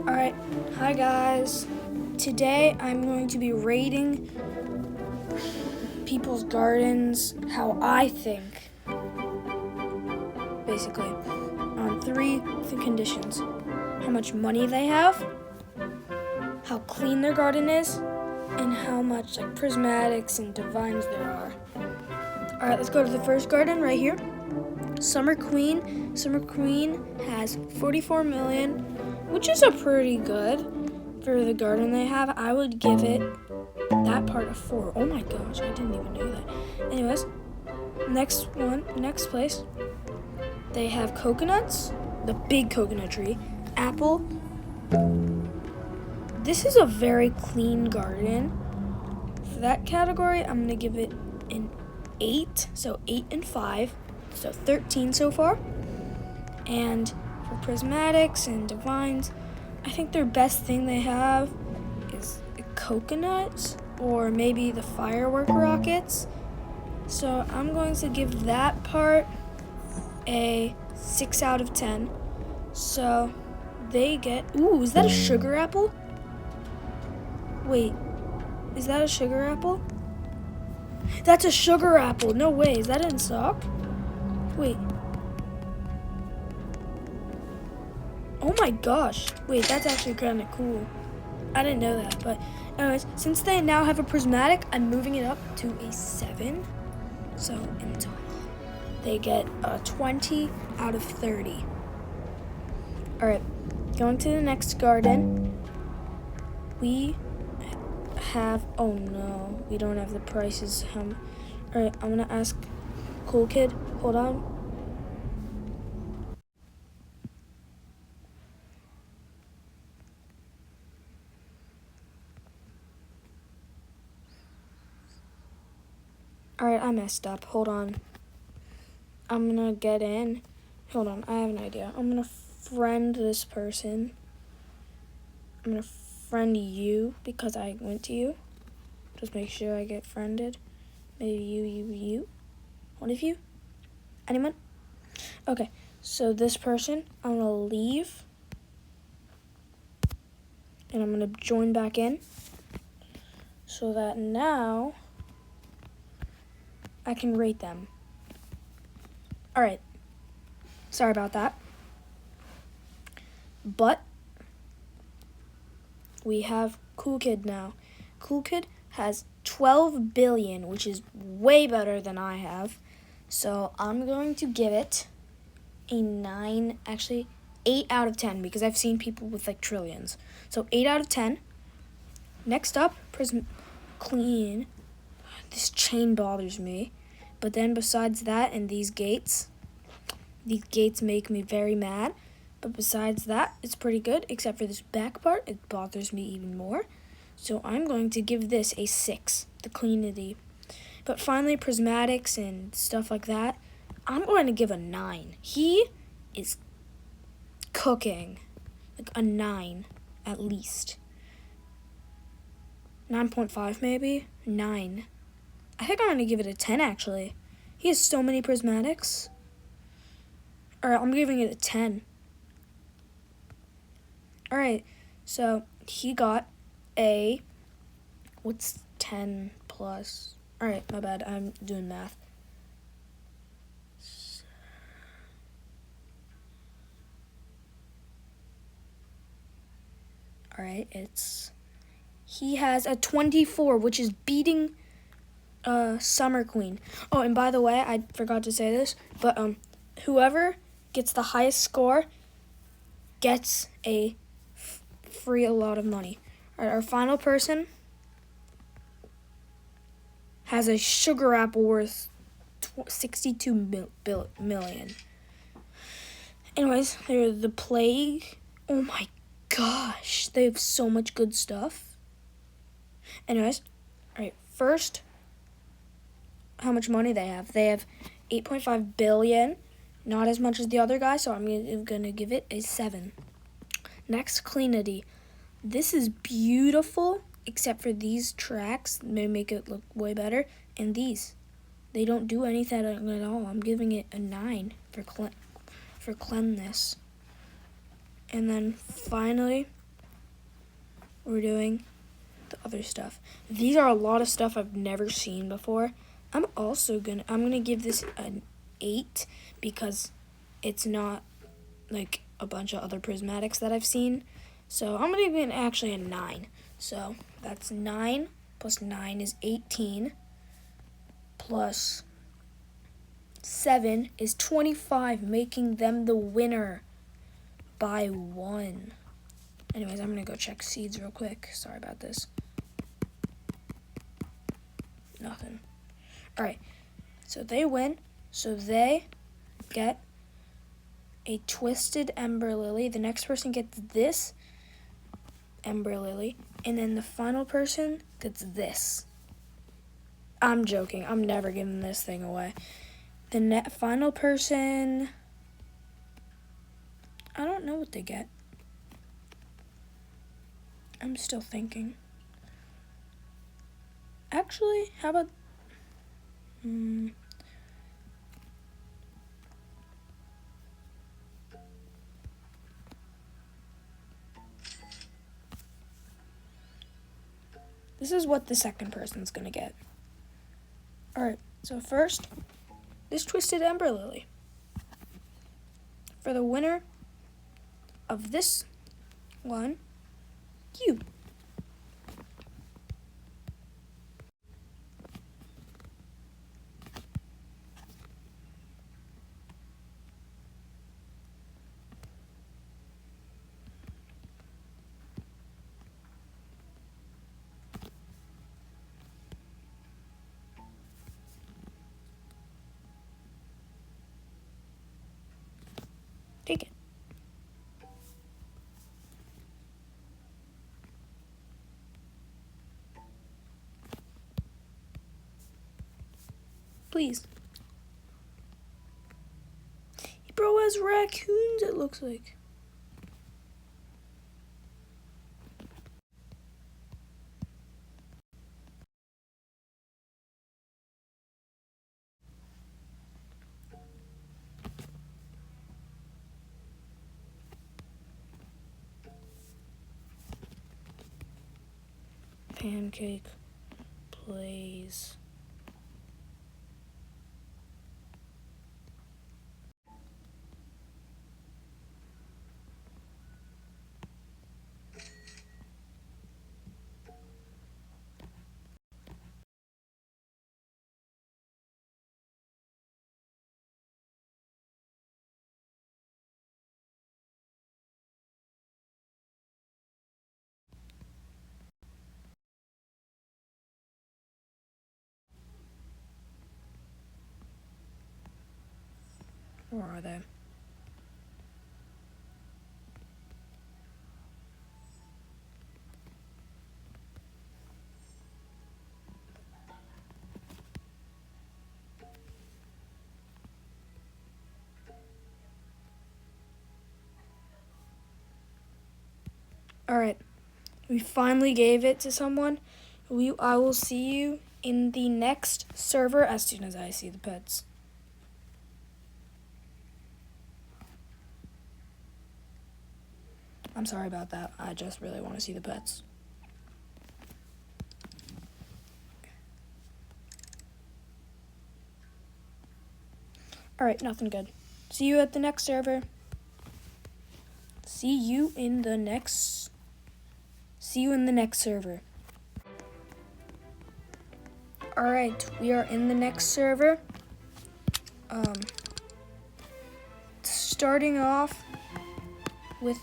Alright, hi guys. Today I'm going to be rating people's gardens how I think, basically, on three conditions. How much money they have, how clean their garden is, and how much prismatics and divines there are. Alright, let's go to the first garden right here. Summer Queen. Summer Queen has 44 million, which is a pretty good for the garden they have. I would give it that part a 4. Oh my gosh, I didn't even know that. Anyways, next place, they have coconuts, the big coconut tree, apple. This is a very clean garden. For that category, I'm gonna give it an 8, so 8 and 5. So 13 so far. And for prismatics and divines, I think their best thing they have is coconuts or maybe the firework rockets. So I'm going to give that part a 6 out of 10. So they get, ooh, is that a sugar apple? Wait, is that a sugar apple? That's a sugar apple. No way, is that in stock? Wait. Oh my gosh. Wait, that's actually kind of cool. I didn't know that. But anyways, since they now have a prismatic, I'm moving it up to a 7. So in total, they get a 20 out of 30. Alright, going to the next garden. We have, oh no, we don't have the prices. Alright, I'm going to ask Cool Kid. Hold on. Alright, I messed up. Hold on. I'm gonna get in. Hold on, I have an idea. I'm gonna friend this person. I'm gonna friend you because I went to you. Just make sure I get friended. Maybe you. One of you? Anyone? Okay, so this person, I'm gonna leave. And I'm gonna join back in. So that now I can rate them. Alright. Sorry about that. But we have Cool Kid now. Cool Kid has 12 billion, which is way better than I have. So I'm going to give it a 9, actually 8 out of 10, because I've seen people with trillions. So 8 out of 10. Next up, Prism Clean. This chain bothers me. But then besides that and these gates make me very mad. But besides that, it's pretty good, except for this back part. It bothers me even more. So I'm going to give this a 6, the cleanity. But finally, prismatics and stuff like that, I'm going to give a 9. He is cooking. A 9, at least. 9.5 maybe? 9. I think I'm going to give it a 10, actually. He has so many prismatics. Alright, I'm giving it a 10. Alright, so he got a, what's 10 plus? Alright, my bad, I'm doing math. Alright, he has a 24, which is beating Summer Queen. Oh, and by the way, I forgot to say this, but whoever gets the highest score gets a free a lot of money. Alright, our final person has a sugar apple worth 62 million. Anyways, they're the Plague. Oh my gosh, they have so much good stuff. Anyways, alright, first, how much money they have. They have 8.5 billion, not as much as the other guy, so I'm gonna give it a 7. Next, cleanity. This is beautiful, except for these tracks. They make it look way better. And these, they don't do anything at all. I'm giving it a 9 for cleanness. And then finally, we're doing the other stuff. These are a lot of stuff I've never seen before. I'm gonna give this an 8 because it's not like a bunch of other prismatics that I've seen. So I'm gonna give it actually a 9. So that's 9 plus 9 is 18 plus 7 is 25, making them the winner by 1. Anyways, I'm gonna go check seeds real quick. Sorry about this. Nothing. Alright, so they win. So they get a twisted Ember Lily. The next person gets this Ember Lily. And then the final person gets this. I'm joking. I'm never giving this thing away. The final person, I don't know what they get. I'm still thinking. Actually, how about... This is what the second person's gonna get. Alright, so first, this twisted Ember Lily. For the winner of this one, you. Take it. Please. Bro has raccoons, it looks like. Pancake plays. Where are they? Alright, we finally gave it to someone. I will see you in the next server as soon as I see the pets. I'm sorry about that. I just really want to see the pets. Alright, nothing good. See you at the next server. See you in the next server. Alright, we are in the next server. Starting off with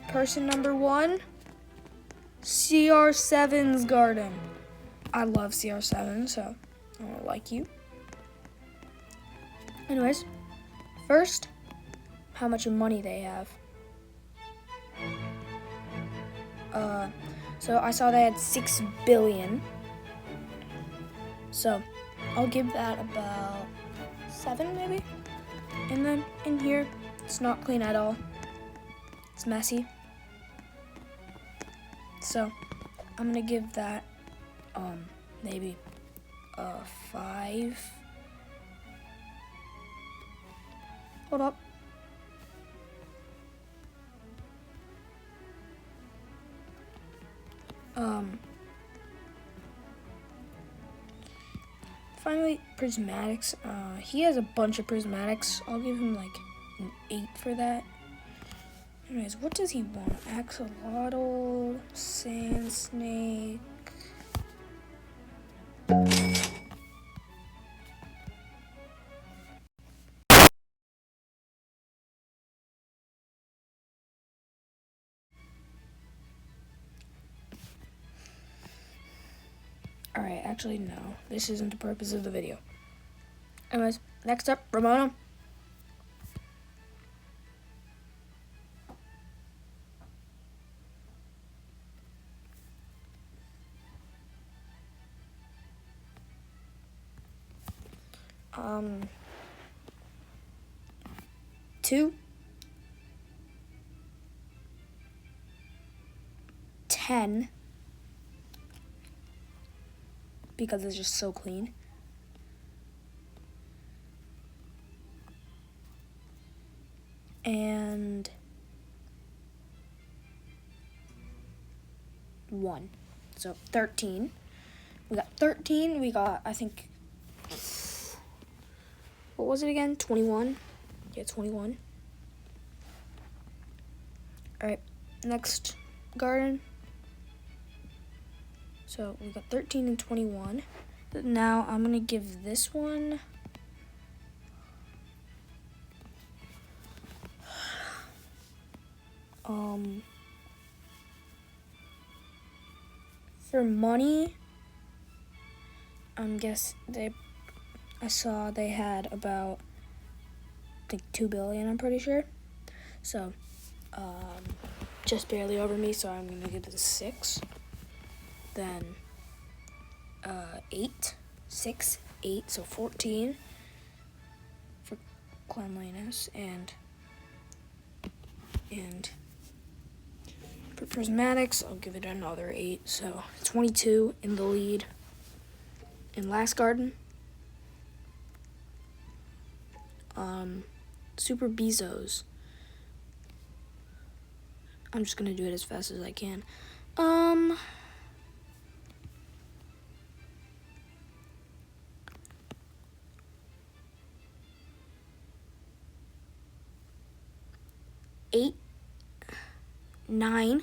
person number 1, CR7's garden. I love CR7, so I don't like you. Anyways, first, how much money they have. So I saw they had 6 billion. So I'll give that about 7 maybe. And then in here, it's not clean at all. It's messy. So I'm gonna give that maybe a 5. Hold up. Finally, prismatics. He has a bunch of prismatics. I'll give him like an 8 for that. Anyways, what does he want? Axolotl, sand snake. Alright, actually no. This isn't the purpose of the video. Anyways, next up, Ramona. Two, 10, because it's just so clean. And 1. So 13. We got 13. We got, I think, what was it again? 21. Yeah, 21. Alright, next garden. So we got 13 and 21. Now I'm going to give this one for money, I saw they had about, I think, 2 billion, I'm pretty sure. So, just barely over me, so I'm gonna give it a 6. Then, 8, 6, 8, so 14 for cleanliness, and for prismatics, I'll give it another 8, so 22 in the lead. In last garden, Super Bezos. I'm just gonna do it as fast as I can. 8, 9,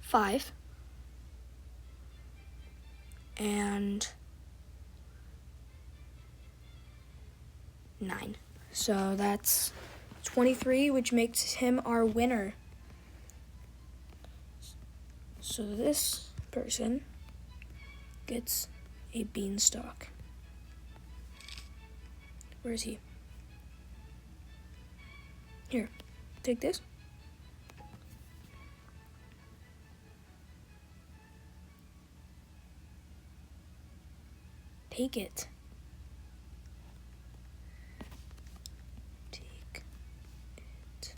5, and 9. So that's 23, which makes him our winner. So this person gets a beanstalk. Where is he? Here, take this. Take it. Take it.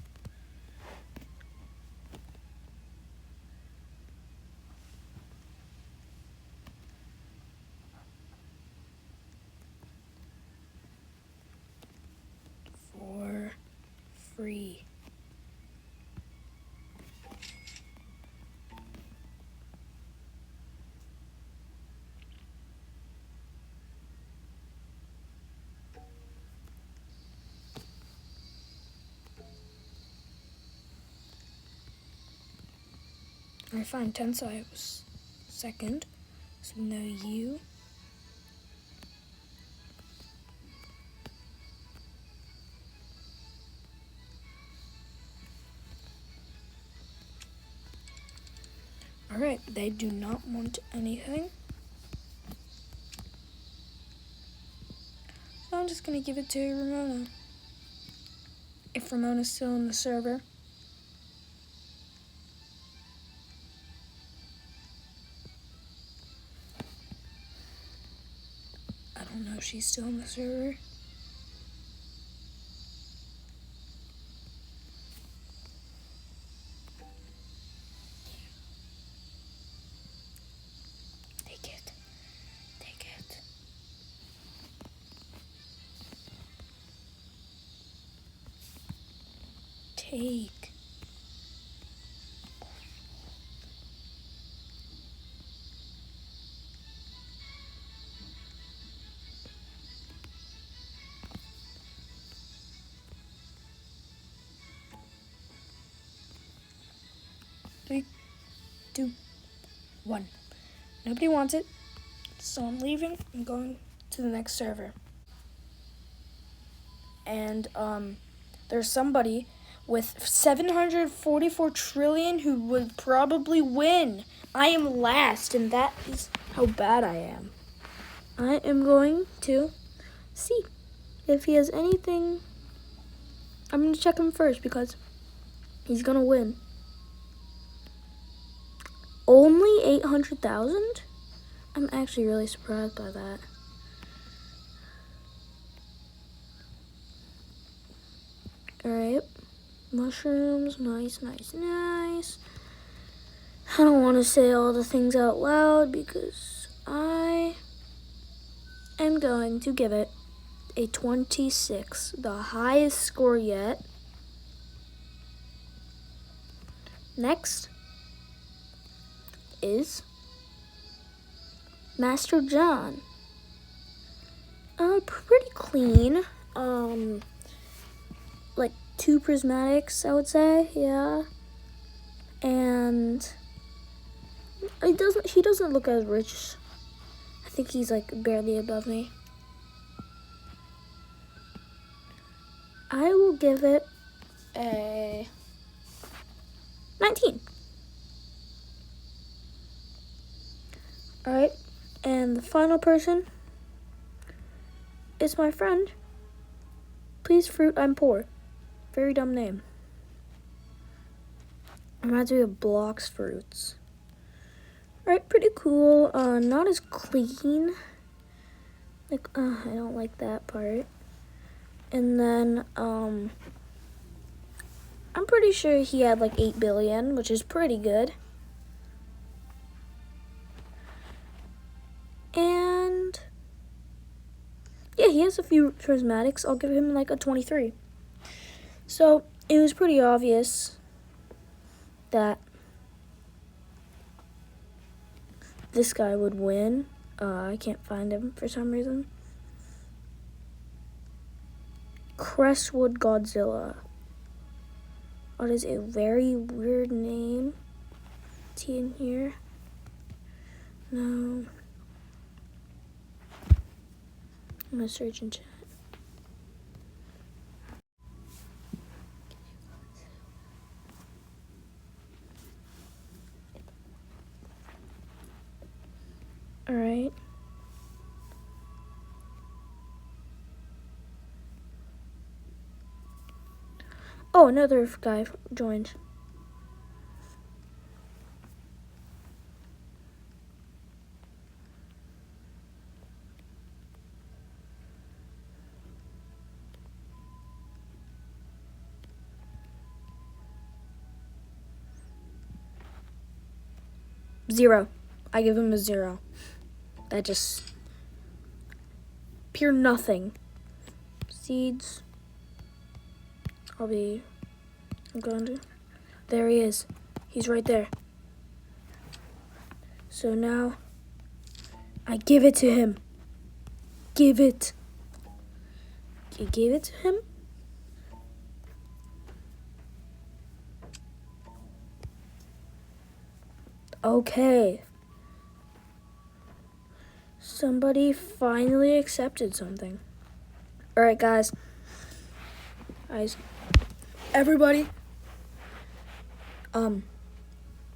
For free. I find Tensai was second, so no you. Alright, they do not want anything. So I'm just gonna give it to Ramona. If Ramona's still in the server. I don't know if she's still in the server. Take it. Take it. Take. 2, 1. Nobody wants it, so I'm leaving. I'm going to the next server. And there's somebody with 744 trillion who would probably win. I am last, and that is how bad I am. I am going to see if he has anything. I'm going to check him first because he's going to win. Only 800,000? I'm actually really surprised by that. Alright. Mushrooms. Nice, nice, nice. I don't want to say all the things out loud because I am going to give it a 26. The highest score yet. Next is Master John. Pretty clean. Like 2 prismatics, I would say, yeah. And he doesn't look as rich. I think he's like barely above me. I will give it a 19. Alright, and the final person is my friend. Please fruit, I'm poor. Very dumb name. Reminds me of Blocks Fruits. Alright, pretty cool. Not as clean. Like, I don't like that part. And then, I'm pretty sure he had like 8 billion, which is pretty good. And yeah, he has a few prismatics. I'll give him like a 23. So it was pretty obvious that this guy would win. I can't find him for some reason. Crestwood Godzilla. That is a very weird name. Is he in here? No. I'm gonna search in chat. Alright. Oh, another guy joined. Zero. I give him a 0. That just pure nothing. Seeds. I'm going to. There he is. He's right there. So now I give it to him. Give it. You gave it to him? Okay. Somebody finally accepted something. Alright, guys. Everybody.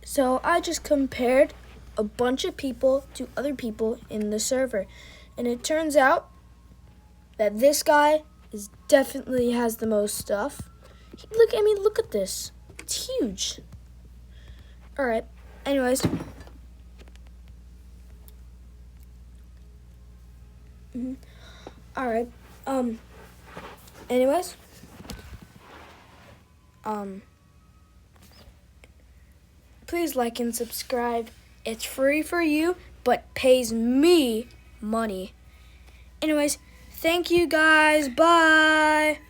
So I just compared a bunch of people to other people in the server. And it turns out that this guy definitely has the most stuff. Look at this. It's huge. Alright. Anyways. Alright. Anyways. Please like and subscribe. It's free for you, but pays me money. Anyways, thank you guys. Bye.